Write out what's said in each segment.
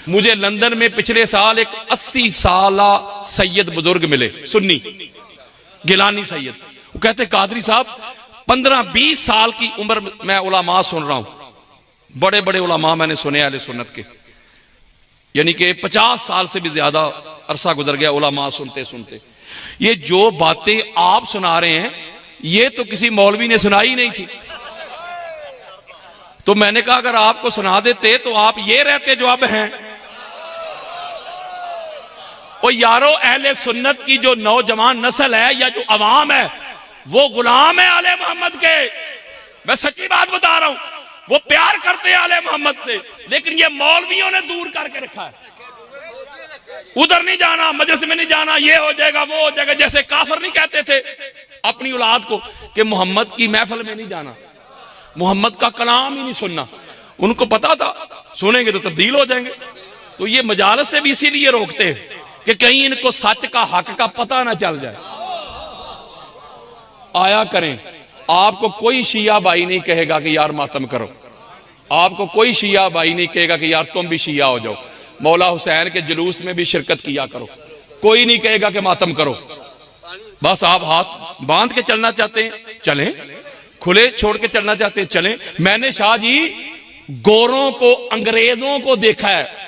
मुझे लंदन में पिछले साल एक 80 साला सैयद बुजुर्ग मिले, सुन्नी गिलानी सैयद। वो कहते कादरी साहब 15-20 साल की उम्र मैं उलमा सुन रहा हूं, बड़े बड़े उलमा मैंने सुने अहले सुन्नत के, यानी कि 50 साल से भी ज्यादा अरसा गुजर गया उलमा सुनते सुनते। ये जो बातें आप सुना रहे हैं ये तो किसी मौलवी ने सुनाई नहीं थी। तो मैंने कहा अगर आपको सुना देते तो आप ये रहते जो अब हैं। और यारो अहले सुन्नत की जो नौजवान नस्ल है या जो अवाम है वो गुलाम है आले मोहम्मद के। मैं सच्ची बात बता रहा हूं, वो प्यार करते हैं आले मोहम्मद से, लेकिन ये मौलवियों ने दूर करके रखा है। उधर नहीं जाना, मजलिस में नहीं जाना, ये हो जाएगा वो हो जाएगा। जैसे काफिर नहीं कहते थे अपनी औलाद को कि मोहम्मद की महफिल में नहीं जाना, मोहम्मद का कलाम ही नहीं सुनना। उनको पता था सुनेंगे तो तब्दील हो जाएंगे। तो ये मजालस से भी इसीलिए रोकते हैं कि कहीं इनको सच का हक का पता ना चल जाए। आया करें, आपको कोई शिया भाई नहीं कहेगा कि यार मातम करो, आपको कोई शिया भाई नहीं कहेगा कि यार तुम भी शिया हो जाओ, मौला हुसैन के जुलूस में भी शिरकत किया करो, कोई नहीं कहेगा कि मातम करो। बस आप हाथ बांध के चलना चाहते हैं चलें, खुले छोड़ के चलना चाहते हैं चलें। मैंने शाह जी गोरों को अंग्रेजों को देखा है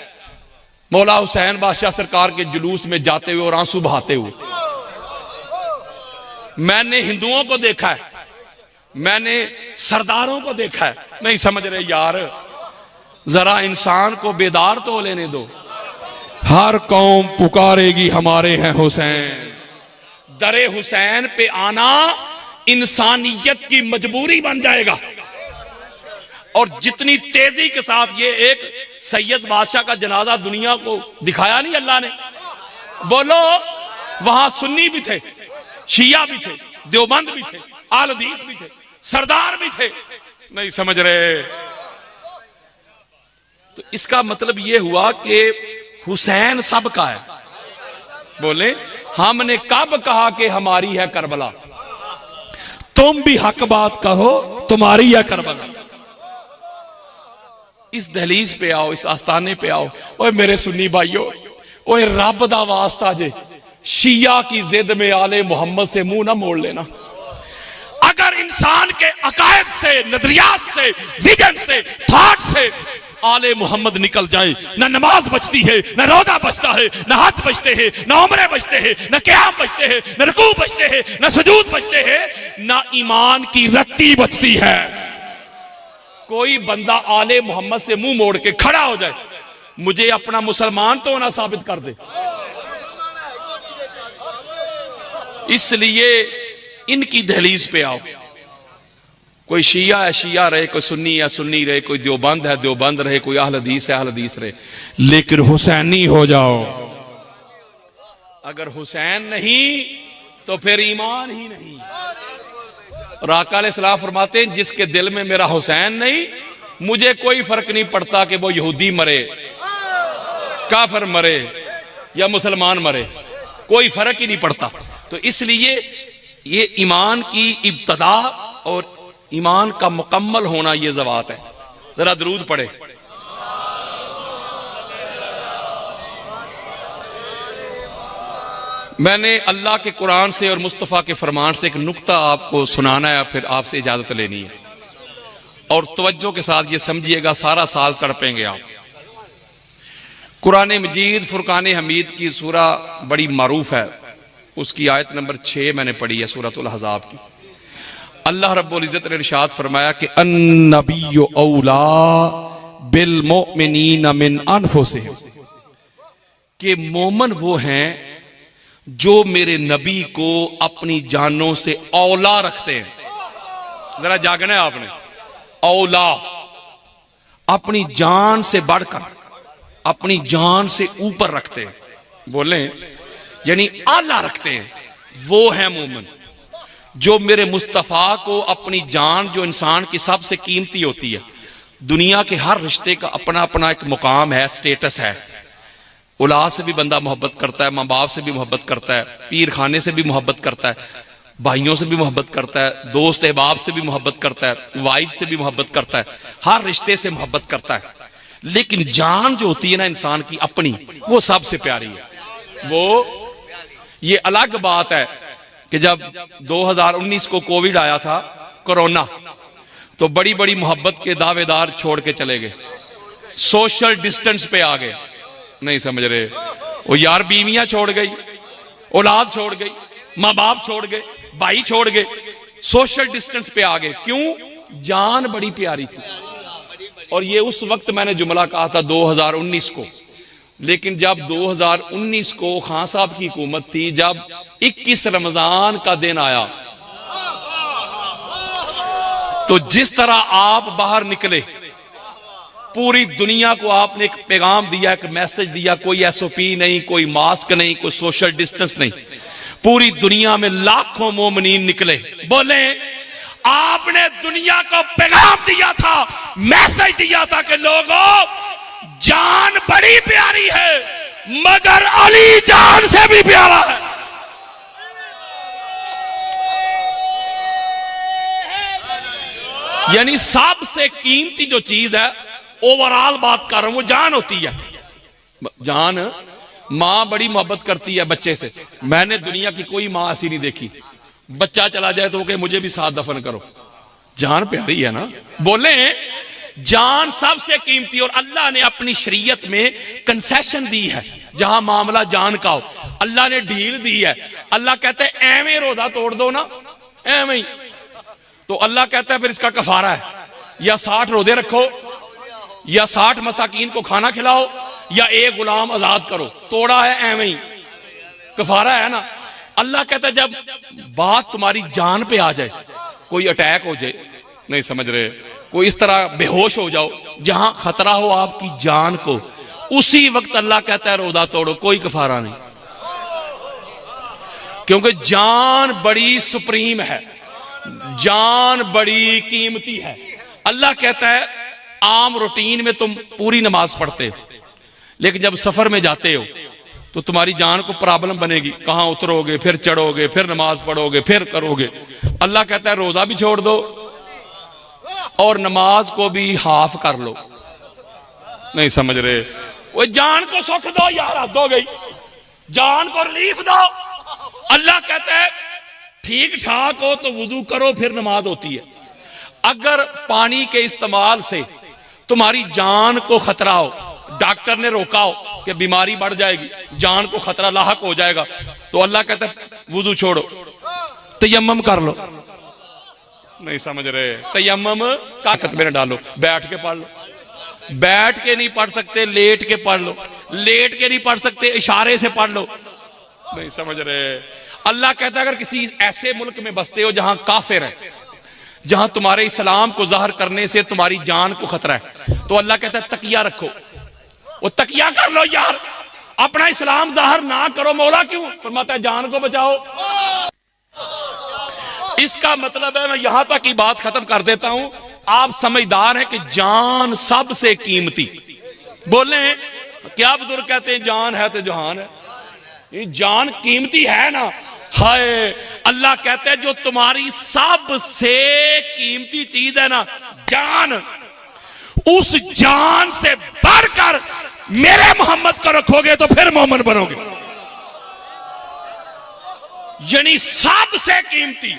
मौला हुसैन बादशाह सरकार के जुलूस में जाते हुए और आंसू बहाते हुए। मैंने हिंदुओं को देखा है, मैंने सरदारों को देखा है। नहीं समझ रहे यार, जरा इंसान को बेदार तो लेने दो। हर कौम पुकारेगी हमारे हैं हुसैन, दरे हुसैन पे आना इंसानियत की मजबूरी बन जाएगा। और जितनी तेजी के साथ ये एक सैयद बादशाह का जनाजा दुनिया को दिखाया नहीं अल्लाह ने, बोलो वहां सुन्नी भी थे, शिया भी थे, देवबंद भी थे, आल हदीस भी थे, सरदार भी थे। नहीं समझ रहे। तो इसका मतलब यह हुआ कि हुसैन सबका है। बोले हमने कब कहा कि हमारी है करबला? तुम भी हक बात कहो, तुम्हारी है करबला। इस दहलीज पे आओ, इस आस्थाने पे आओ। ओए मेरे सुन्नी भाइयों, ओए रब दा वास्ता जे शिया की जिद में आले मोहम्मद से मुंह ना मोड़ लेना। अगर इंसान के अकायद से, नजरियात से, विजन से, थॉट से आले मोहम्मद निकल जाए, न नमाज बचती है, न रोजा बचता है, न हाथ बचते हैं, न उम्रे बचते हैं, न क़याम बचते हैं, न रुकू बचते हैं, न सुजूद बचते हैं, न ईमान की रत्ती बचती है। कोई बंदा आले मोहम्मद से मुंह मोड़ के खड़ा हो जाए, मुझे अपना मुसलमान तो ना साबित कर दे। इसलिए इनकी दहलीज पे आओ। कोई शिया है शिया रहे, कोई सुन्नी है सुन्नी रहे, कोई देवबंद है देवबंद रहे, कोई अहल हदीस है अहल हदीस रहे, लेकिन हुसैनी हो जाओ। अगर हुसैन नहीं तो फिर ईमान ही नहीं। और आका अलैहिस्सलाम फरमाते हैं जिसके दिल में मेरा हुसैन नहीं, मुझे कोई फर्क नहीं पड़ता कि वो यहूदी मरे, काफिर मरे या मुसलमान मरे, कोई फर्क ही नहीं पड़ता। तो इसलिए ये ईमान की इब्तदा और ईमान का मुकम्मल होना ये ज़वात है। जरा दरूद पढ़े। मैंने अल्लाह के कुरान से और मुस्तफ़ा के फरमान से एक नुक्ता आपको सुनाना है, फिर आपसे इजाजत लेनी है। और तवज्जो के साथ ये समझिएगा, सारा साल तड़पेंगे आप। कुरान मजीद फुरकान हमीद की सूरा बड़ी मारूफ है, उसकी आयत नंबर 6 मैंने पढ़ी है, सूरतुल अहज़ाब की। अल्लाह रब्बुल इज़्ज़त ने इरशाद फरमाया कि अन्नबिय्यु औला बिल मुमिनीन मिन अनफुसिहिम, कि मोमन वो हैं जो मेरे नबी को अपनी जानों से औला रखते हैं। जरा जागना है आपने। औला, अपनी जान से बढ़कर, अपनी जान से ऊपर रखते हैं। बोले यानी आला रखते हैं, वो है मोमिन जो मेरे मुस्तफ़ा को अपनी जान, जो इंसान की सबसे कीमती होती है। दुनिया के हर रिश्ते का अपना अपना एक मुकाम है, स्टेटस है। औलाद से भी बंदा मोहब्बत करता है, माँ बाप से भी मोहब्बत करता है, पीर खाने से भी मोहब्बत करता है, भाइयों से भी मोहब्बत करता है, दोस्त अहबाब से भी मोहब्बत करता है, वाइफ से भी मोहब्बत करता है, हर रिश्ते से मोहब्बत करता है। लेकिन जान जो होती है ना इंसान की अपनी, वो सबसे प्यारी है। वो ये अलग बात है कि जब 2019 को कोविड आया था, कोरोना, तो बड़ी बड़ी मोहब्बत के दावेदार छोड़ के चले गए, सोशल डिस्टेंस पे आ गए। नहीं समझ रहे? वो यार बीवियां छोड़ गई, औलाद छोड़ गई, माँ बाप छोड़ गए, भाई छोड़ गए, सोशल डिस्टेंस पे आ गए। क्यों? जान बड़ी प्यारी थी। और ये उस वक्त मैंने जुमला कहा था 2019 को। लेकिन जब 2019 को खान साहब की हुकूमत थी, जब 21 रमजान का दिन आया, तो जिस तरह आप बाहर निकले, पूरी दुनिया को आपने एक पैगाम दिया, एक मैसेज दिया, कोई एसओपी नहीं, कोई मास्क नहीं, कोई सोशल डिस्टेंस नहीं, पूरी दुनिया में लाखों मोमिनीन निकले, बोले आपने दुनिया को पैगाम दिया था, मैसेज दिया था कि लोगों, जान बड़ी प्यारी है, मगर अली जान से भी प्यारा है। यानी सबसे कीमती जो चीज है, ओवरऑल बात कर रहा हूं, वो जान होती है। जान, मां बड़ी मोहब्बत करती है बच्चे से। मैंने दुनिया की कोई मां ऐसी नहीं देखी, बच्चा चला जाए तो वो कहे मुझे भी साथ दफन करो। जान प्यारी है ना। बोले जान सबसे कीमती, और अल्लाह ने अपनी शरीयत में कंसेशन दी है जहां मामला जान का हो। अल्लाह ने ढील दी है। अल्लाह कहते हैं एवें रोजा तोड़ दो ना, एवें ही, तो अल्लाह कहता है फिर इसका कफारा है, या 60 रोजे रखो, या 60 मसाकीन को खाना खिलाओ, या एक गुलाम आजाद करो। तोड़ा है एवें ही, कफारा है ना। अल्लाह कहता है जब बात तुम्हारी जान पे आ जाए, कोई अटैक हो जाए, नहीं समझ रहे, कोई इस तरह बेहोश हो जाओ जहां खतरा हो आपकी जान को, उसी वक्त अल्लाह कहता है रोजा तोड़ो, कोई कफारा नहीं। क्योंकि जान बड़ी सुप्रीम है, जान बड़ी कीमती है। अल्लाह कहता है आम रूटीन में तुम पूरी नमाज पढ़ते हो, लेकिन जब सफर में जाते हो तो तुम्हारी जान को प्रॉब्लम बनेगी, कहां उतरोगे, फिर चढ़ोगे, फिर नमाज पढ़ोगे, फिर करोगे। अल्लाह कहता है रोजा भी छोड़ दो और नमाज को भी हाफ कर लो। नहीं समझ रहे? वो जान को सुख दो यार, हद हो गई, जान को रिलीफ दो। अल्लाह कहता है ठीक ठाक हो तो वुजू करो, फिर नमाज होती है। अगर पानी के इस्तेमाल से तुम्हारी जान को खतरा हो, डॉक्टर ने रोका हो कि बीमारी बढ़ जाएगी, जान को खतरा लाहक हो जाएगा, तो अल्लाह कहता है वुजू छोड़ो, तयम्मम कर लो। नहीं समझ रहे? तयम्मम ताकत में न डालो, बैठ के पढ़ लो। बैठ के नहीं पढ़ सकते, लेट के पढ़ लो। लेट के नहीं पढ़ सकते, इशारे से पढ़ लो। नहीं समझ रहे? अल्लाह कहता है अगर किसी ऐसे मुल्क में बसते हो जहां काफिर है, जहां तुम्हारे इस्लाम को जाहिर करने से तुम्हारी जान को खतरा है, तो अल्लाह कहता है तकिया रखो, वो तकिया कर लो यार, अपना इस्लाम जाहिर ना करो। मौला क्यों फरमाता है जान को बचाओ। इसका मतलब है, मैं यहां तक की बात खत्म कर देता हूं, आप समझदार हैं कि जान सबसे कीमती। बोले क्या बुजुर्ग कहते हैं जान है तो जहान है, ये जान कीमती है ना। हाय, अल्लाह कहते हैं जो तुम्हारी सबसे कीमती चीज है ना, जान, उस जान से बढ़कर मेरे मोहम्मद को रखोगे तो फिर मोहम्मद बनोगे। यानी सबसे कीमती।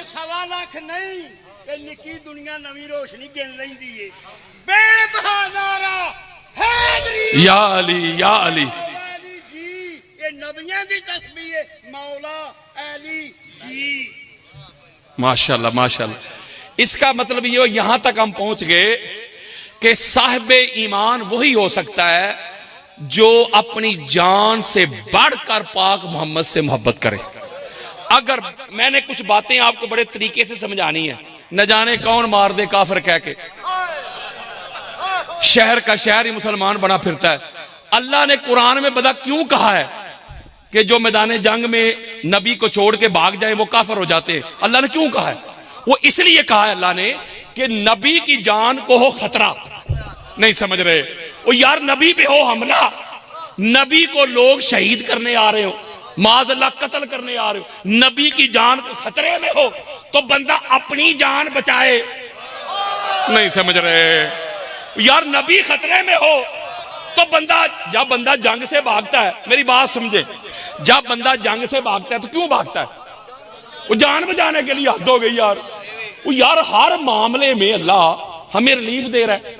सवा लाख नहीं, निकी दुनिया नवी रोशनी गिन लेंदी है। बेबहानारा हैदरी या अली, या अली जी, ये नबियां दी तस्बीह है, मौला अली जी। माशाल्लाह माशाल्लाह। इसका मतलब ये यहां तक हम पहुंच गए कि साहिबे ईमान वही हो सकता है जो अपनी जान से बढ़कर पाक मोहम्मद से मोहब्बत करे। अगर मैंने कुछ बातें आपको बड़े तरीके से समझानी है, न जाने कौन मार दे काफिर कह के, शहर का शहर ही मुसलमान बना फिरता है। अल्लाह ने कुरान में बता क्यों कहा है कि जो मैदान जंग में नबी को छोड़ के भाग जाए वो काफिर हो जाते हैं। अल्लाह ने क्यों कहा है? वो इसलिए कहा है अल्लाह ने कि नबी की जान को हो खतरा। नहीं समझ रहे? वो यार नबी पे हो हमला, नबी को लोग शहीद करने आ रहे हो, माज़अल्लाह कत्ल करने आ रहे हो, नबी की जान खतरे में हो तो बंदा अपनी जान बचाए। नहीं समझ रहे यार, नबी खतरे में हो तो जब बंदा जंग से भागता है, मेरी बात समझे, जब बंदा जंग से भागता है तो क्यों भागता है? वो जान बचाने के लिए। हद हो गई यार। वो यार हर मामले में अल्लाह हमें रिलीफ दे रहा है,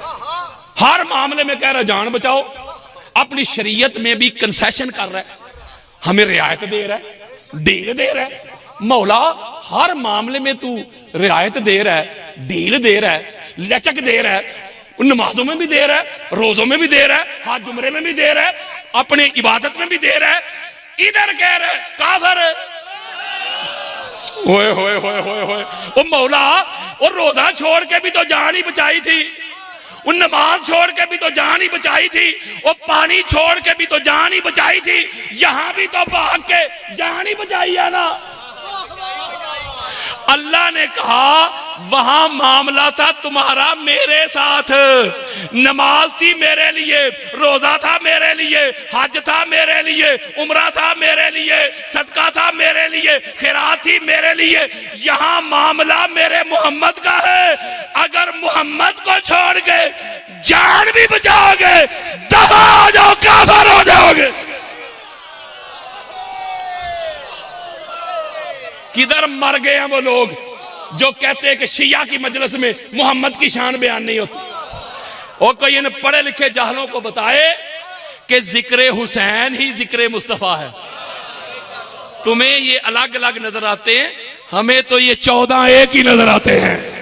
हर मामले में कह रहा है जान बचाओ। अपनी शरीयत में भी कंसेशन कर रहा है, हमें रियायत दे रहा है, डील दे रहा है। मौला हर मामले में तू रियायत दे रहा है, डील दे रहा है, लचक दे रहा है, नमाजों में भी दे रहा है, रोजों में भी दे रहा है, हाथ जुमरे में भी दे रहा है, अपने इबादत में भी दे रहा है। इधर कह रहा है काफिर। ओए होए होए होए होए, ओ मौला और रोजा छोड़ के भी तो जान ही बचाई थी, उन नमाज छोड़ के भी तो जान ही बचाई थी, और पानी छोड़ के भी तो जान ही बचाई थी, यहां भी तो भाग के जान ही बचाई है ना। अल्लाह ने कहा वहां मामला था तुम्हारा मेरे साथ, नमाज थी मेरे लिए, रोजा था मेरे लिए, हज था मेरे लिए, उम्रा था मेरे लिए, सदका था मेरे लिए, खैरात थी मेरे लिए। यहां मामला मेरे मोहम्मद का है। अगर मोहम्मद को छोड़ के जान भी बचाओगे दबा हो जाओ, काफिर हो जाओगे। किधर मर गए हैं वो लोग जो कहते हैं कि शिया की मजलिस में मोहम्मद की शान बयान नहीं होती। और कोई इन पढ़े लिखे जाहलों को बताए कि जिक्र हुसैन ही जिक्र मुस्तफा है। तुम्हें ये अलग अलग नजर आते हैं, हमें तो ये 14 एक ही नजर आते हैं।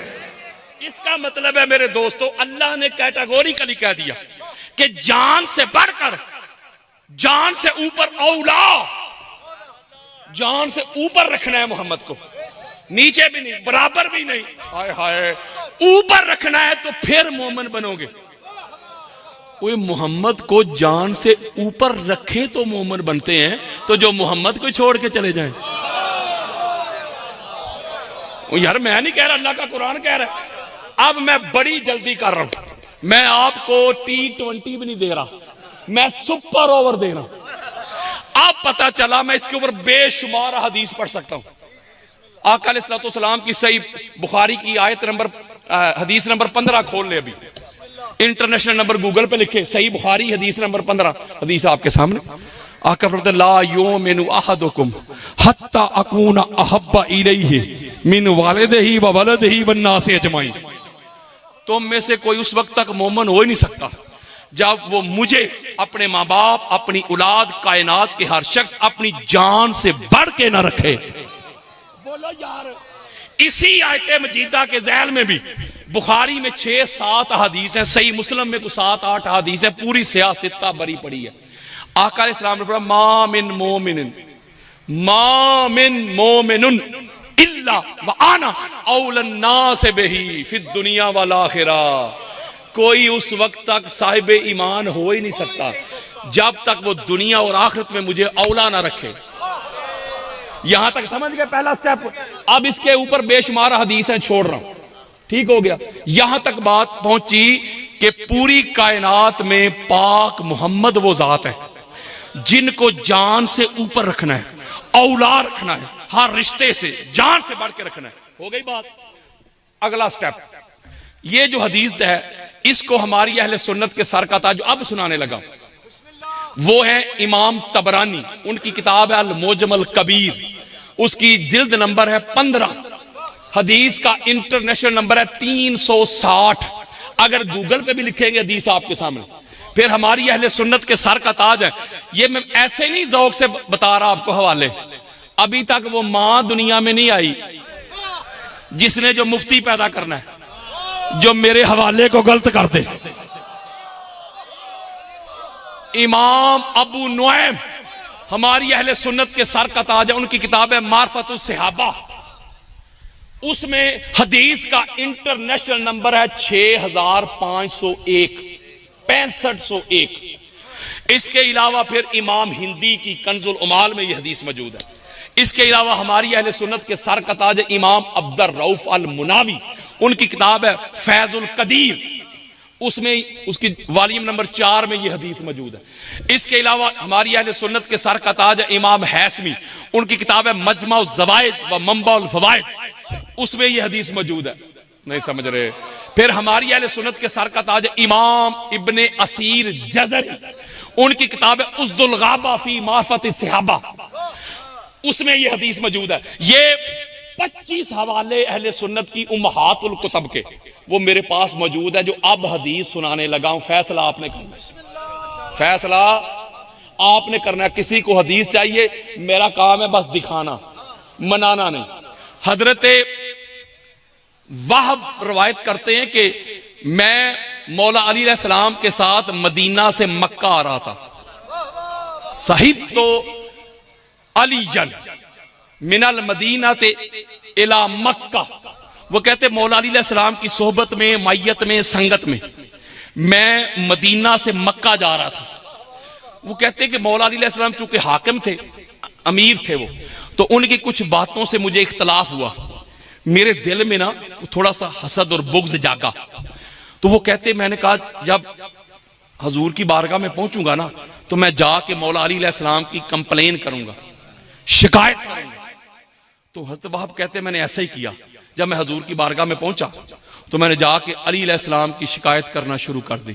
इसका मतलब है मेरे दोस्तों, अल्लाह ने कैटेगोरिकली कह दिया कि जान से बढ़कर, जान से ऊपर औला, जान से ऊपर रखना है मोहम्मद को, नीचे भी नहीं, बराबर भी नहीं, हाय हाय ऊपर रखना है तो फिर मोमिन बनोगे। कोई मोहम्मद को जान से ऊपर रखे तो मोमिन बनते हैं, तो जो मोहम्मद को छोड़ के चले जाएं। यार मैं नहीं कह रहा, अल्लाह का कुरान कह रहा है। अब मैं बड़ी जल्दी कर रहा हूं, मैं आपको T20 भी नहीं दे रहा, मैं सुपर ओवर दे रहा हूं। अब पता चला मैं इसके ऊपर बेशुमार हदीस पढ़ सकता हूं। आका अलैहिस्सलाम की सही बुखारी की आयत नंबर हदीस नंबर 15 खोल ले, अभी इंटरनेशनल नंबर गूगल पे लिखे सही बुखारी हदीस नंबर 15, हदीस आपके सामने। आका फरमाते ला युमिनु अहदुकुम हत्ता अकूना अहब्बा इलैहि मिन वालिदिही व वलदिही वन नासि अजमाइन। तुम में से कोई उस वक्त तक मोमिन हो ही नहीं सकता जब वो मुझे, अपने माँ बाप, अपनी औलाद, कायनात के हर शख्स अपनी जान से बढ़ के ना रखे। बोलो यार, इसी आयत मजीदा के ज़ैल में भी बुखारी में 6-7 हदीस है, सही मुस्लिम में कुछ 7-8 हदीस है, पूरी सियासता भरी पड़ी है। आका अलैहिस्सलाम ने फरमाया मा मिन मोमिनुन इल्ला व आना औलन नास बिही फिद दुनिया वल आखिरा। कोई उस वक्त तक साहिब ईमान हो ही नहीं सकता जब तक वो दुनिया और आखिरत में मुझे औला ना रखे। यहां तक समझ गए पहला स्टेप। अब इसके ऊपर बेशुमार हदीस है, छोड़ रहा हूं, ठीक हो गया। यहां तक बात पहुंची कि पूरी कायनात में पाक मोहम्मद वो जात है जिनको जान से ऊपर रखना है, औला रखना है, हर रिश्ते से जान से बढ़ के रखना है। हो गई बात। अगला स्टेप, ये जो हदीस है इसको हमारी अहले सुन्नत के सर का ताज अब सुनाने लगा, वो है इमाम तबरानी, उनकी किताब है अल मोजमल कबीर, उसकी जिल्द नंबर है 15, हदीस का इंटरनेशनल नंबर है 360। अगर गूगल पे भी लिखेंगे हदीस आपके सामने, फिर हमारी अहले सुन्नत के सर का ताज है। ये मैं ऐसे नहीं ज़ौक से बता रहा आपको हवाले, अभी तक वो मां दुनिया में नहीं आई जिसने जो मुफ्ती पैदा करना है जो मेरे हवाले को गलत कर दे। इमाम अबू नुऐम हमारी अहले सुन्नत के सर का ताज है, उनकी किताब है मारफतुस सहाबा, उसमें हदीस का इंटरनेशनल नंबर है 6501, 6501। इसके अलावा फिर इमाम हिंदी की कंजुल उमाल में यह हदीस मौजूद है। इसके अलावा हमारी अहले सुन्नत के सर का ताज है इमाम अब्दुर रऊफ अल मुनावी, उनकी किताब है फैजुल कदीर, उसमें उसकी वॉल्यूम नंबर 4 में ये हदीस मौजूद है। इसके अलावा हमारी अहले सुन्नत के सर का ताज इमाम हैसमी, उनकी किताब है मजमा ज़वाइद व मंबाउल फवाइद, उसमें ये हदीस मौजूद है। नहीं समझ रहे? फिर हमारी अहले सुन्नत के सर का ताज इमाम इब्ने असीर जज़री, उनकी किताब है उस्दुल गाबा फी मारफत सहाबा, उसमें ये हदीस मौजूद है। ये 25 हवाले अहले सुन्नत की उम्महातुल कुतब के वो मेरे पास मौजूद है, जो अब हदीस सुनाने लगा हूं। फैसला आपने करना है, फैसला आपने करना है। किसी को हदीस चाहिए, मेरा काम है बस दिखाना, मनाना नहीं। हजरत वाहब रवायत करते हैं कि मैं मौला अली अलैहिस्सलाम के साथ मदीना से मक्का आ रहा था। साहिब तो अलीजन मिनल मदीना ते इला मक्का, वो कहते मौला अली अलैहिस्सलाम की सोहबत में, मायत में, संगत में मैं मदीना से मक्का जा रहा था। वो कहते कि मौला अली अलैहिस्सलाम चूंकि हाकिम थे, अमीर थे वो, तो उनकी कुछ बातों से मुझे इख्तलाफ हुआ। मेरे दिल में ना थोड़ा सा हसद और बुग़्ज़ जागा। तो वो कहते, मैंने कहा जब हजूर की बारगाह में पहुंचूंगा ना, तो मैं जाके मौला अली अलैहिस्सलाम की कंप्लेन करूंगा, शिकायत करूंगा। तो हज़रत वहाब कहते मैंने ऐसा ही किया। जब मैं हजूर की बारगाह में पहुंचा तो मैंने जाके अली अलैहिस्सलाम की शिकायत करना शुरू कर दी,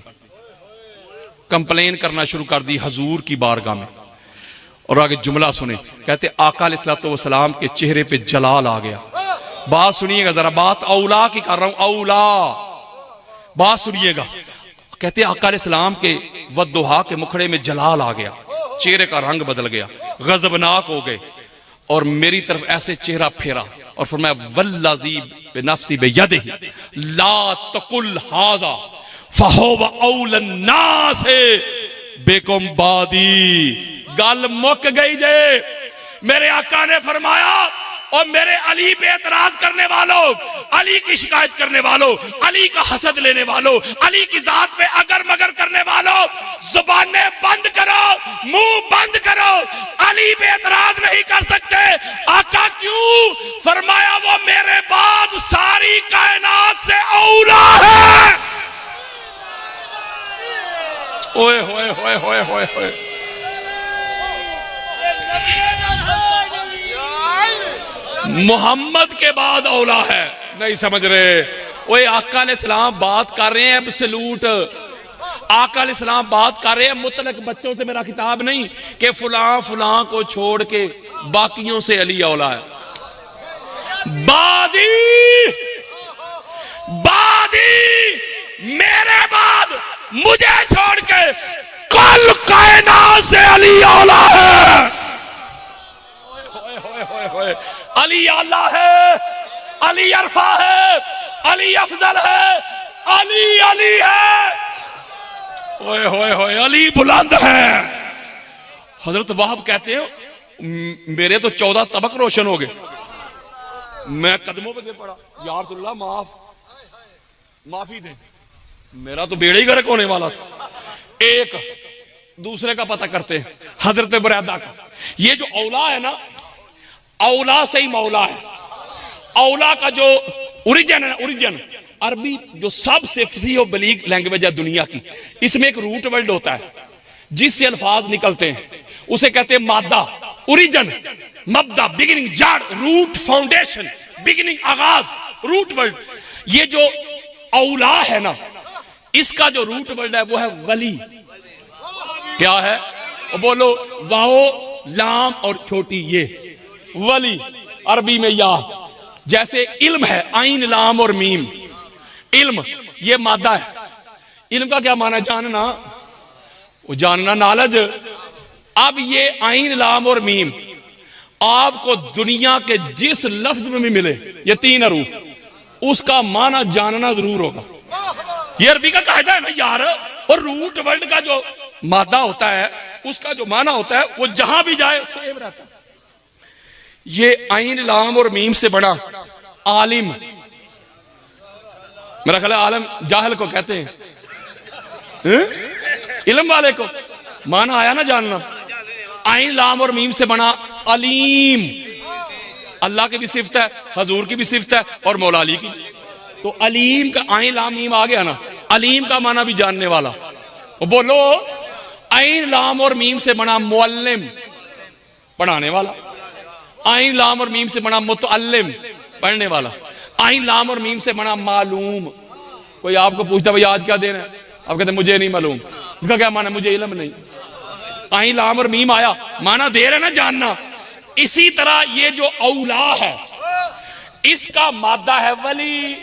कंप्लेन करना शुरू कर दी हजूर की बारगाह में। और आगे जुमला सुने, कहते आका अलैहिस्सलातु वस्सलाम के चेहरे पे जलाल आ गया। बात सुनिएगा जरा, बात औला की कर रहा हूं, औला बात सुनिएगा। कहते आका अलैहिस्सलाम के वद्दुहा के मुखड़े में जलाल आ गया, चेहरे का रंग बदल गया, गजबनाक हो गए और मेरी तरफ ऐसे चेहरा फेरा और फरमाया वल्लज़ी बिनफ्सी बियदिही ला तकुल हाज़ा फहुव औलन नास बिकुम बादी। गल मुक गई जे। मेरे आका ने फरमाया, और मेरे अली पे एतराज करने वालों, अली की शिकायत करने वालों, अली का हसद लेने वालों, अली की जात पे अगर मगर करने वालों, जुबानें बंद करो, मुंह बंद करो। अली पे एतराज नहीं कर सकते। आका क्यों? फरमाया वो मेरे बाद सारी कायनात से औला है। ओए होए होए होए होए होए, मोहम्मद के बाद औला है। नहीं समझ रहे? ओए आका अलैहिस्सलाम बात कर रहे हैं एब्सोल्यूट। आका अलैहिस्सलाम बात कर रहे हैं मुतलक। बच्चों से मेरा खिताब नहीं कि फलां फलां को छोड़ के बाकियों से अली औला है। बादी बादी मेरे बाद मुझे छोड़ के कल कायनात से अली औला है। अली आला है, अली अरफा है, अली अफजल है, अली अली है। ओए होए होए, अली बुलंद है। हजरत वाहब कहते हैं मेरे तो 14 तबक रोशन हो गए। मैं कदमों पे गिर पड़ा, या रसूलल्लाह माफी दे, मेरा तो बेड़ा ही गर्क होने वाला था। एक दूसरे का पता करते हैं, हजरत बुरैदा का। ये जो औला है ना, औला से ही मौला है। औला का जो ओरिजिन है, ओरिजिन अरबी जो सबसे फसीह और बलीग लैंग्वेज है दुनिया की, इसमें एक रूट वर्ड होता है जिससे अल्फाज निकलते हैं, उसे कहते हैं मादा। ओरिजिन, मबदा, बिगिनिंग, जड़, रूट, फाउंडेशन, बिगिनिंग, आगाज, रूट वर्ड। ये जो औला है ना, इसका जो रूट वर्ड है वो है वली। क्या है? बोलो, वाओ लाम और छोटी ये वली। अरबी में या जैसे इल्म है, आइन लाम और मीम। इल्म ये मादा है। इल्म का क्या माना? जानना, वो जानना, नॉलेज। अब ये आइन लाम और मीम आपको दुनिया के जिस लफ्ज में भी मिले, ये 3 हरूफ, उसका माना जानना जरूर होगा। ये अरबी का कायदा है ना यार। और रूट वर्ड का जो मादा होता है, उसका जो माना होता है, वो जहां भी जाए सेम रहता है। ये आइन लाम और मीम से बड़ा आलिम, मेरा ख्याल है आलम जाहिल को कहते हैं, इल्म वाले को। माना आया ना जानना। आइन लाम और मीम से बना अलीम। अल्लाह की भी सिफत है, हजूर की भी सिफत है और मौला अली की। तो अलीम का आइन लाम मीम आ गया ना, अलीम का माना भी जानने वाला। वो बोलो, आइन लाम और मीम से बना मुअल्लिम, पढ़ाने वाला। आइन लाम और मीम से बना मुतअल्लिम, पढ़ने वाला। आइन लाम और मीम से बना मालूम। कोई आपको पूछता भाई आज क्या दिन है, आप कहते मुझे नहीं मालूम। इसका क्या माना? मुझे इल्म नहीं। आइन लाम और मीम आया, माना देर है ना जानना। इसी तरह ये जो औला है, इसका मादा है वली।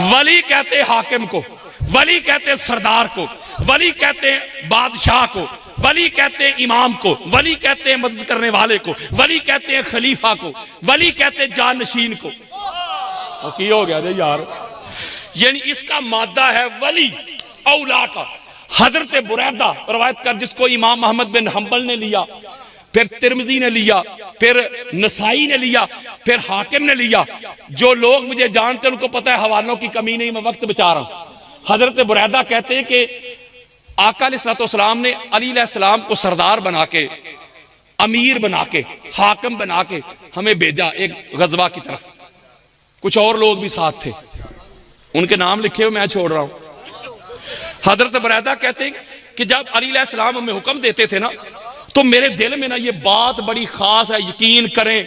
वली कहते हाकिम को, वली कहते सरदार को, वली कहते बादशाह को, वली कहते हैं इमाम को, वली कहते हैं मदद करने वाले को, वली कहते हैं खलीफा को, वली कहते हैं जानशीन को। की हो गया जी यार, यानी इसका मादा है वली, औला का। हजरत बुरैदा रवायत कर, जिसको इमाम मोहम्मद बिन हंबल ने लिया, फिर तिरमिजी ने लिया, फिर नसाई ने लिया, फिर हाकिम ने लिया। जो लोग मुझे जानते हैं उनको पता है हवालों की कमी नहीं, मैं वक्त बचा रहा हूं। हजरत बुरैदा कहते हैं कि आका अलैहिस्सलाम ने अली अलैहिस्सलाम को सरदार बना के, अमीर बना के, हाकिम बना के हमें भेजा एक गजवा की तरफ। कुछ और लोग भी साथ थे, उनके नाम लिखे हुए मैं छोड़ रहा हूं। हजरत बुरैदा कहते हैं कि जब अली अलैहिस्सलाम हमें हुक्म देते थे ना, तो मेरे दिल में ना ये बात बड़ी खास है, यकीन करें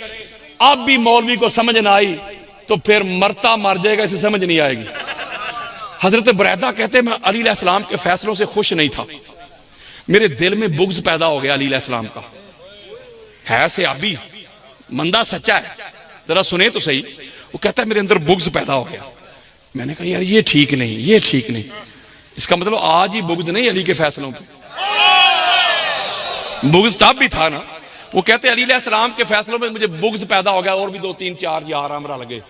अब भी मौलवी को समझ ना आई तो फिर मरता मर जाएगा, इसे समझ नहीं आएगी। हजरत बुरैदा कहते मैं अली अलैहिस्सलाम के फैसलों से खुश नहीं था, मेरे दिल में बुग़्ज़ पैदा हो गया अली अलैहिस्सलाम का। है सहाबी, मंदा सच्चा है, जरा सुने तो सही। वो कहता है मेरे अंदर बुग़्ज़ पैदा हो गया। मैंने कहा यार ये ठीक नहीं, ये ठीक नहीं। इसका मतलब आज ही बुग़्ज़ नहीं अली के फैसलों पे, बुग़्ज़ तब भी था ना। वो कहते अली अलैहिस्सलाम के फैसलों में मुझे बुग़्ज़ पैदा हो गया, और भी 2 3 4 यार हमरा लगे,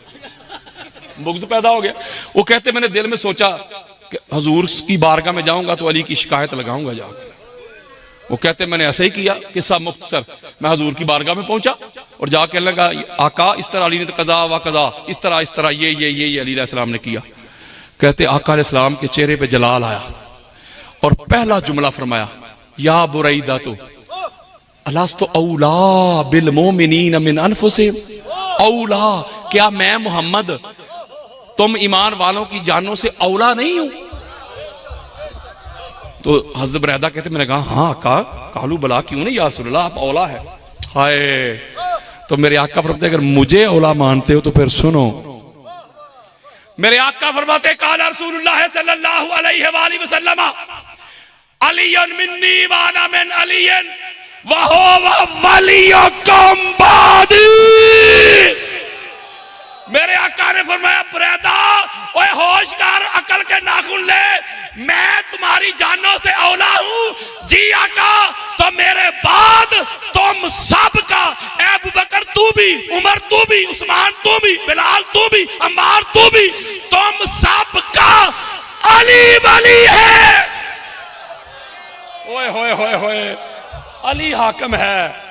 बुग़्ज़ पैदा हो गया। वो कहते मैंने दिल में सोचा कि हुजूर की बारगाह में जाऊंगा तो अली की शिकायत लगाऊंगा जाकर। वो कहते मैंने ऐसे ही किया, किस्सा मुख्तसर। मैं हुजूर की बारगाह में पहुंचा और जाकर लगा आका इस तरह अली ने तो कज़ा व कज़ा, इस तरह ये अली अलैहिस्सलाम ने किया। कहते आका अलैहिस्सलाम के चेहरे पे जलाल आया और पहला जुमला फरमाया, या बुरैदा तो अलस्तु औला बिल मोमिनीन मिन अनफुसिहिम। औला, क्या मैं मोहम्मद तुम ईमान वालों की जानों से औला नहीं हूं? तो हज़रत बुरैदा कहते मैंने कहा हाँ आका, कालू बला क्यों नहीं या रसूलल्लाह, आप औला है। हाय, तो मेरे आका फरमाते अगर मुझे औला मानते हो तो फिर सुनो। मेरे आका फरमाते काला रसूलुल्लाह सल्लल्लाहु अलैहि वसल्लम अलियन मिन्नी व अना मिन अलियन व हुवा वलियुकुम बादी। मेरे आका ने फरमाया बुरैदा ओए होश कर, अकल के नाखून ले, मैं तुम्हारी जानों से औला हूं। जी आका, तो मेरे बाद तुम सब का, अबू बकर तू भी, उमर तू भी, उस्मान तू भी, बिलाल तू भी, अम्मार तू भी, तुम सब का अली वली है। ओए होए होए होए, अली हाकिम है।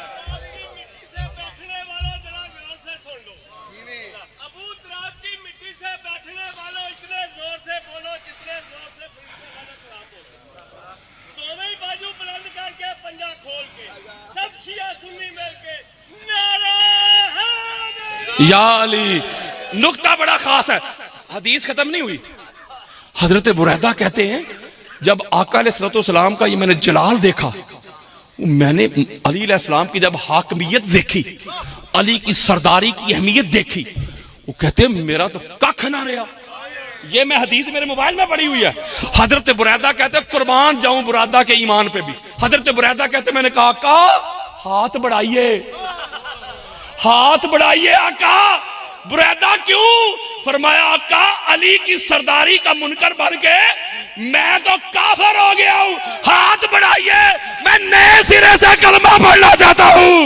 या अली, नुक्ता बड़ा खास है, हदीस खत्म नहीं हुई। हजरत बुरैदा कहते हैं जब आका अलैहिस्सलाम का ये मैंने जलाल देखा, मैंने अली अलैहिस्सलाम की जब हाकमियत देखी, अली की सरदारी की अहमियत देखी, वो कहते मेरा तो कख ना रहा। ये मैं हदीस मेरे मोबाइल में पड़ी हुई है। हजरत बुरैदा कहते कुर्बान जाऊं बुरैदा के ईमान पे भी। हजरत बुरैदा कहते मैंने कहा आका हाथ बढ़ाइए, हाथ बढ़ाइए आका। बुरैदा क्यों? फरमाया आका अली की सरदारी का मुनकर बन के मैं तो काफिर हो गया हूं, हाथ बढ़ाइए, मैं नए सिरे से कलमा पढ़ना चाहता हूं।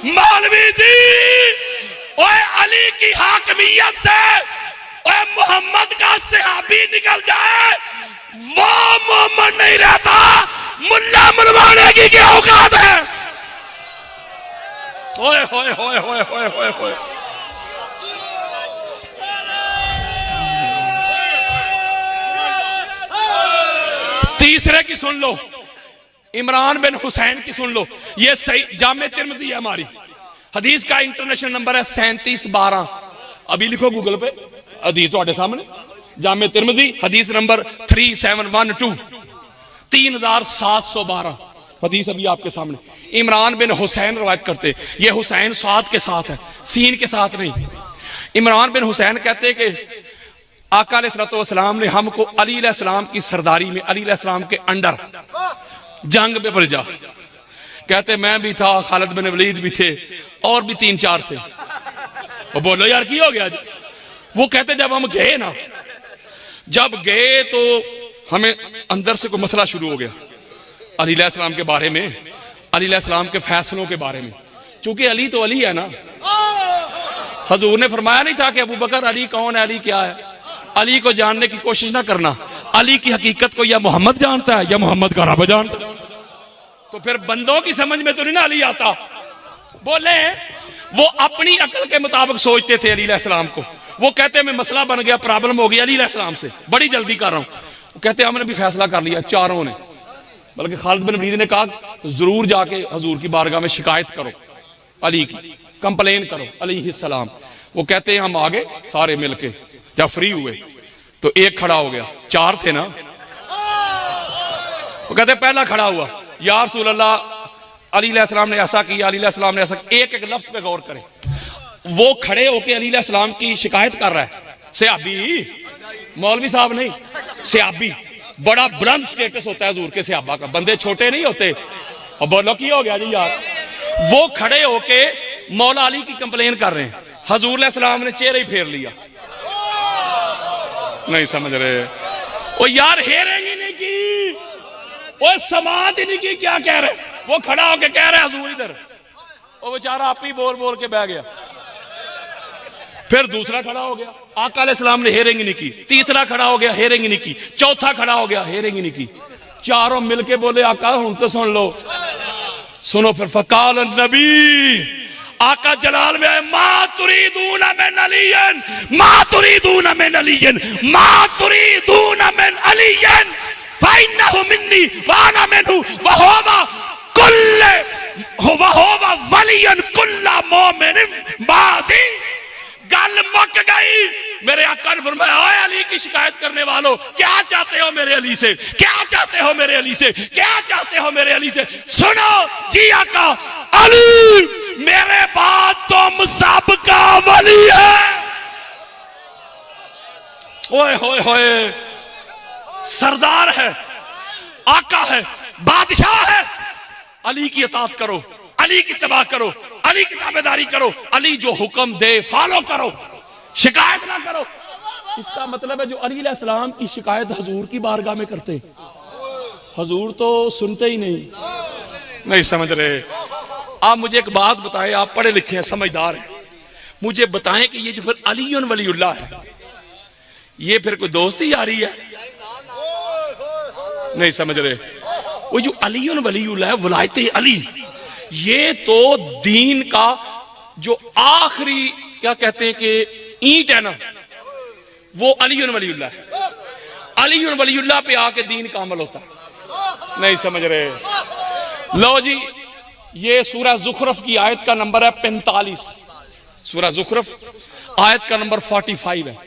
मौलवी जी, ओए अली की हाकमियत से ओए मोहम्मद का सहाबी निकल जाए, वो मोहम्मद नहीं रहता। मुल्ला मनवाने की क्या औकात है? ओए होए होए होए होए होए होए। तीसरे की सुन लो, इमरान बिन हुसैन की सुन लो। ये सही जामे तिरमिज़ी है हमारी, हदीस का इंटरनेशनल नंबर है 3712। अभी लिखो गूगल पे, हदीस तुम्हारे सामने जामे तिरमिजी हदीस नंबर 3712, 3712 हदीस अभी आपके सामने। इमरान बिन हुसैन रवायत करते, ये हुसैन साद के साथ है, सीन के साथ नहीं। इमरान बिन हुसैन कहते कि आका अलैहिस्सलाम ने हमको अली अलैहिस्सलाम की सरदारी में, अली अलैहिस्सलाम के अंडर जंग पे भेजा। कहते मैं भी था, खालिद बिन वलीद भी थे, और भी 3-4 थे। वो बोलो यार की हो गया जी? वो कहते जब हम गए ना, जब गए तो हमें अंदर से कोई मसला शुरू हो गया अली अलैहिस्सलाम के बारे में, अली अलैहिस्सलाम के फैसलों के बारे में। क्योंकि अली तो अली है ना। हजूर ने फरमाया नहीं था कि अबू बकर अली कौन है, अली क्या है? अली को जानने की कोशिश ना करना, अली की हकीकत को या मोहम्मद जानता है या मोहम्मद का रब जानता है। तो फिर बंदों की समझ में तो नहीं ना अली आता। बोले वो अपनी अकल के मुताबिक सोचते थे अली अलैहिस्सलाम को। वो कहते मैं मसला बन गया, प्रॉब्लम हो गई अली अलैहिस्सलाम से, बड़ी जल्दी कर रहा हूं। वो कहते हमने भी फैसला कर लिया, चारों ने, बल्कि खालिद बिन वलीद ने कहा जरूर जाके हजूर की बारगाह में शिकायत करो, अली की कंप्लेन करो अलैहिस्सलाम। वो कहते हैं हम आ गए सारे मिलके, जब फ्री हुए तो एक खड़ा हो गया, 4 थे ना। वो कहते पहला खड़ा हुआ, या रसूल अल्लाह अली अलैहिस्सलाम ने ऐसा किया, अली अलैहिस्सलाम ने ऐसा, एक एक लफ्ज पे गौर करें। वो खड़े होके अली अलैहिस्सलाम की शिकायत कर रहा है, सहाबी, मौलवी साहब नहीं, सहाबी। बड़ा बुलंद स्टेटस होता है हजूर के सहाबा का, बंदे छोटे नहीं होते। और बोलो की हो गया जी यार? वो खड़े होके मौला अली की कंप्लेन कर रहे हैं। हजूर अलैहिस्सलाम ने चेहरा ही फेर लिया, नहीं समझ रहे। ओ यार हेरेंगी नहीं की, वो समात ही नहीं की, क्या कह रहे? वो खड़ा होके कह रहे हजूर इधर, वो बेचारा आप ही बोल बोल के बह गया। फिर दूसरा खड़ा हो गया, आका अलैहिस्सलाम ने हेरेंगी नहीं की। तीसरा खड़ा हो गया, हेरेंगी नहीं की। चौथा खड़ा हो गया, हेरेंगी नहीं की। चारों मिलके बोले आका हुन तो सुन लो, सुनो। फिर फकाल नबी, आका जलाल में आए, मा तुरीदून मिन अलियन, मा तुरीदून मिन अलियन, मा तुरीदून मिन अलियन, फइन्नहु मिन्नी व अना मिन्हु व हुवा कुल्ले व हुवा वलियन कुल्ला मोमिन बादी। गल मुक गई। मेरे आका ने फरमाया, ओए अली की शिकायत करने वालों, क्या चाहते हो मेरे अली से? क्या चाहते हो मेरे अली से? क्या चाहते हो मेरे अली से? सुनो जी आका, अली मेरे बाद तुम सबका वली है। ओए होए होए, सरदार है, आका है, बादशाह है। अली की इताअत करो, अली की तबाह करो, अली की ताबेदारी करो, अली जो हुक्म दे फॉलो करो, शिकायत ना करो। इसका मतलब है जो अली अलैहिस्सलाम की शिकायत हजूर की बारगाह में करते, हजूर तो सुनते ही नहीं समझ रहे। आप मुझे एक बात बताएं, आप पढ़े लिखे हैं, समझदार हैं, मुझे बताएं कि ये जो फिर अलीयुन वलीउल्लाह है, ये फिर कोई दोस्ती यारी है? नहीं समझ रहे। वो जो अलीयुन वलीउल्लाह है, वलायत अली, ये तो दीन का जो आखिरी क्या कहते हैं कि ईंट है ना, वो अलीयुन वलीउल्लाह है। अलीयुन वलीउल्लाह पे आके दीन का अमल होता है। नहीं समझ रहे। लो जी, ये सूरह ज़ुखरफ की आयत का नंबर है 45। सूरह ज़ुखरफ आयत का नंबर 45 है।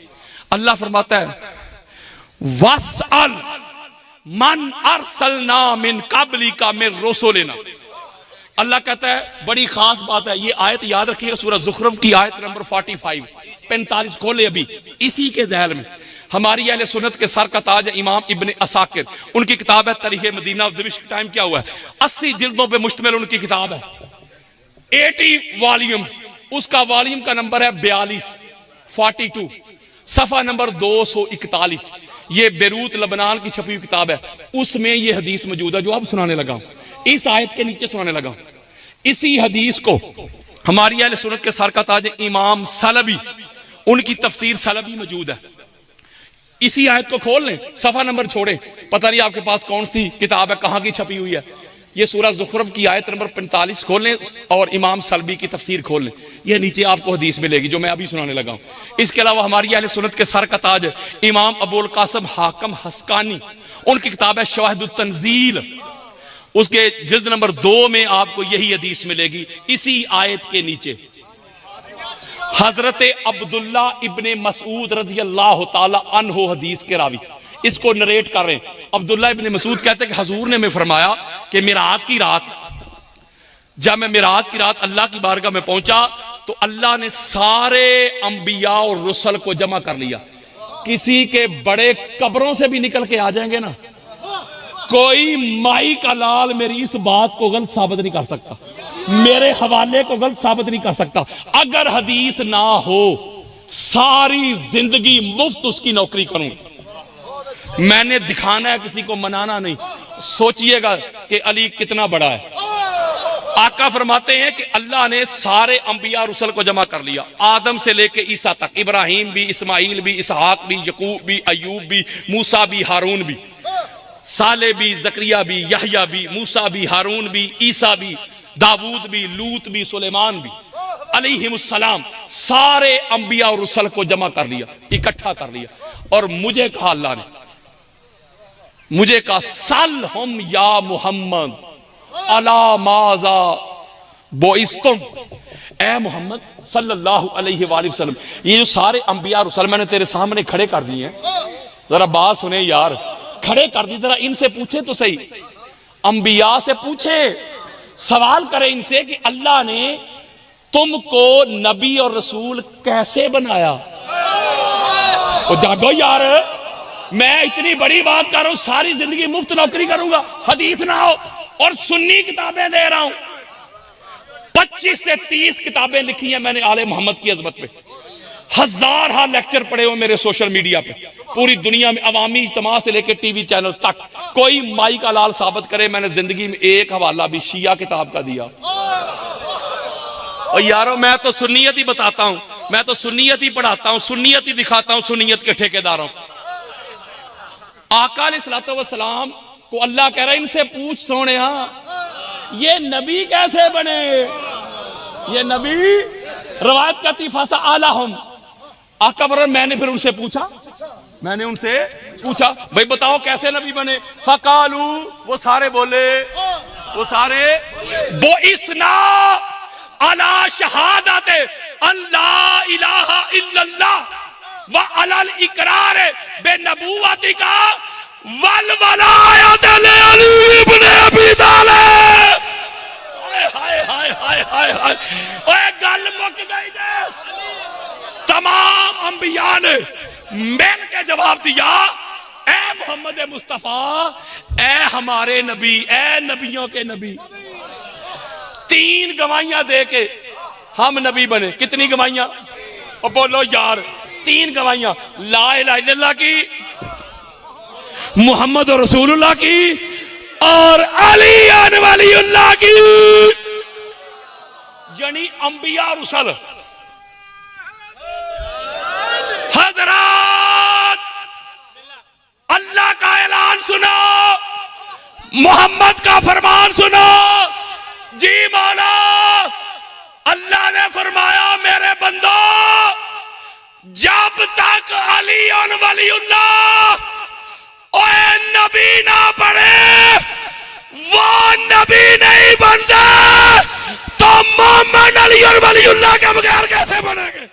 अल्लाह फरमाता है, वस्अल मन अरसलना मिन क़ब्लिका मिन रुसुलिना। अल्लाह कहता है, बड़ी खास बात है, ये आयत याद रखिएगा, सूरह ज़ुखरफ की आयत नंबर 45 खोले अभी। इसी के ज़हल में हमारी अहले सुन्नत के सर का ताज इमाम इब्ने असाकिर, उनकी किताब है तारीख़ मदीना दिमिश्क। टाइम क्या हुआ है? 80 जिल्दों पे मुश्तमिल उनकी किताब है, 80 वॉल्यूम्स। उसका वॉल्यूम का नंबर है 42, सफ़ा नंबर 241। ये बेरूत लबनान की छपी हुई किताब है, उसमें ये हदीस मौजूद है जो अब सुनाने लगा, इस आयत के नीचे सुनाने लगा। इसी हदीस को हमारी अहले सुन्नत के सर का ताज इमाम सलबी, उनकी तफसीर सलबी मौजूद है। इसी आयत को खोल लें, सफा नंबर छोड़े, पता नहीं आपके पास कौन सी किताब है, कहां की छपी हुई है। ये सूरह ज़ुखरफ की आयत नंबर 45 खोल लें और इमाम सलबी की तफसीर खोल लें, ये नीचे आपको हदीस मिलेगी जो मैं अभी सुनाने लगा हूं। इसके अलावा हमारी अहले सुन्नत के सर का ताज इमाम अबुल कासिम हाकिम हस्कानी, उनकी किताब है शवाहिदुत तंजील, उसके जिल्द नंबर 2 में आपको यही हदीस मिलेगी, इसी आयत के नीचे। हजरत अब्दुल्ला इब्ने मसूद रजी अल्लाह ताला अन्हो हदीस के रावी इसको नरेट कर रहे हैं। अब्दुल्ला इब्ने मसूद कहते हैं कि हजूर ने मैं फरमाया कि मिराज की रात, जब मैं मिराज की रात अल्लाह की बारगाह में पहुंचा तो अल्लाह ने सारे अंबिया और रुसल को जमा कर लिया। किसी के बड़े कब्रों से भी निकल के आ जाएंगे ना, कोई माई का लाल मेरी इस बात को गलत साबित नहीं कर सकता, मेरे हवाले को गलत साबित नहीं कर सकता। अगर हदीस ना हो सारी जिंदगी मुफ्त उसकी नौकरी करूं। मैंने दिखाना है, किसी को मनाना नहीं। सोचिएगा कि अली कितना बड़ा है। आका फरमाते हैं कि अल्लाह ने सारे अंबिया रुसल को जमा कर लिया, आदम से लेके ईसा तक, इब्राहिम भी, इस्माइल भी, इसहाक भी, यकूब भी, अयूब भी, मूसा भी, हारून भी, साले भी, जकरिया भी, यहया भी, मूसा भी, हारून भी, ईसा भी, दाऊद भी, लूत भी, सुलेमान भी अलैहिमुस्सलाम, सारे अंबिया और रुसल को जमा कर लिया, इकट्ठा कर लिया। और मुझे कहा अल्लाह ने, मुझे कहा सल हम या मोहम्मद अला माजा बोइस्तुम, ए मोहम्मद सल्लल्लाहु अलैहि वसल्लम, ये जो सारे अंबिया रुसल मैंने तेरे सामने खड़े कर दिए हैं, जरा बात सुने यार, खड़े कर दी, जरा इनसे पूछे तो सही, अंबिया से पूछे, सवाल करे इनसे कि अल्लाह ने तुमको नबी और रसूल कैसे बनाया। तो जागो यार, मैं इतनी बड़ी बात कर रहा हूं, सारी जिंदगी मुफ्त नौकरी करूंगा, हदीस ना हो, और सुन्नी किताबें दे रहा हूं। 25 से 30 किताबें लिखी हैं मैंने आले मोहम्मद की अजमत पे, हजार लेक्चर पड़े हुए मेरे सोशल मीडिया पे, पूरी दुनिया में अवामी इज्तिमा से लेकर टीवी चैनल तक। कोई माई का लाल साबित करे मैंने जिंदगी में एक हवाला भी शिया किताब का दिया। और यारो मैं तो सुन्नियत ही बताता हूं, मैं तो सुन्नियत ही पढ़ाता हूं, सुन्नियत ही दिखाता हूं, सुन्नियत के ठेकेदारों। आका अलैहिस्सलातु वस्सलाम को अल्लाह कह रहा है इनसे पूछ सोने, ये नबी कैसे बने, ये नबी रवायत का तीफासा आला हम। आका फरमाते मैंने फिर उनसे पूछा, मैंने उनसे पूछा भाई बताओ कैसे नबी बने। फकालू, वो सारे बोले, वो सारे बो इसना अला शहादत अल्लाह इलाहा इल्लल्लाह व अलल इकरार बे नबुवती का वल वलायत अली इब्ने अबी तालिब। हाय हाय हाय हाय हाय, ओए गल मुक गई दे। तमाम अंबिया ने मिल के जवाब दिया, ए मोहम्मद मुस्तफा, ए हमारे नबी, ए नबियों के नबी। 3 गवाहियां दे के हम नबी बने। कितनी गवाहियां? और बोलो यार, 3 गवाहियां, ला इलाहा इल्लल्लाह की, मोहम्मद रसूलुल्लाह की, और अली वलीउल्लाह की। यानी अंबिया रुसल हजरत, अल्लाह का ऐलान सुनो, मोहम्मद का फरमान सुनो। जी मौला, अल्लाह ने फरमाया मेरे बंदो, जब तक अली वलीउल्लाह ओए नबी ना बने, वो नबी नहीं बनते, तो मोहम्मद अली और वलीउल्लाह के बगैर कैसे बनेंगे?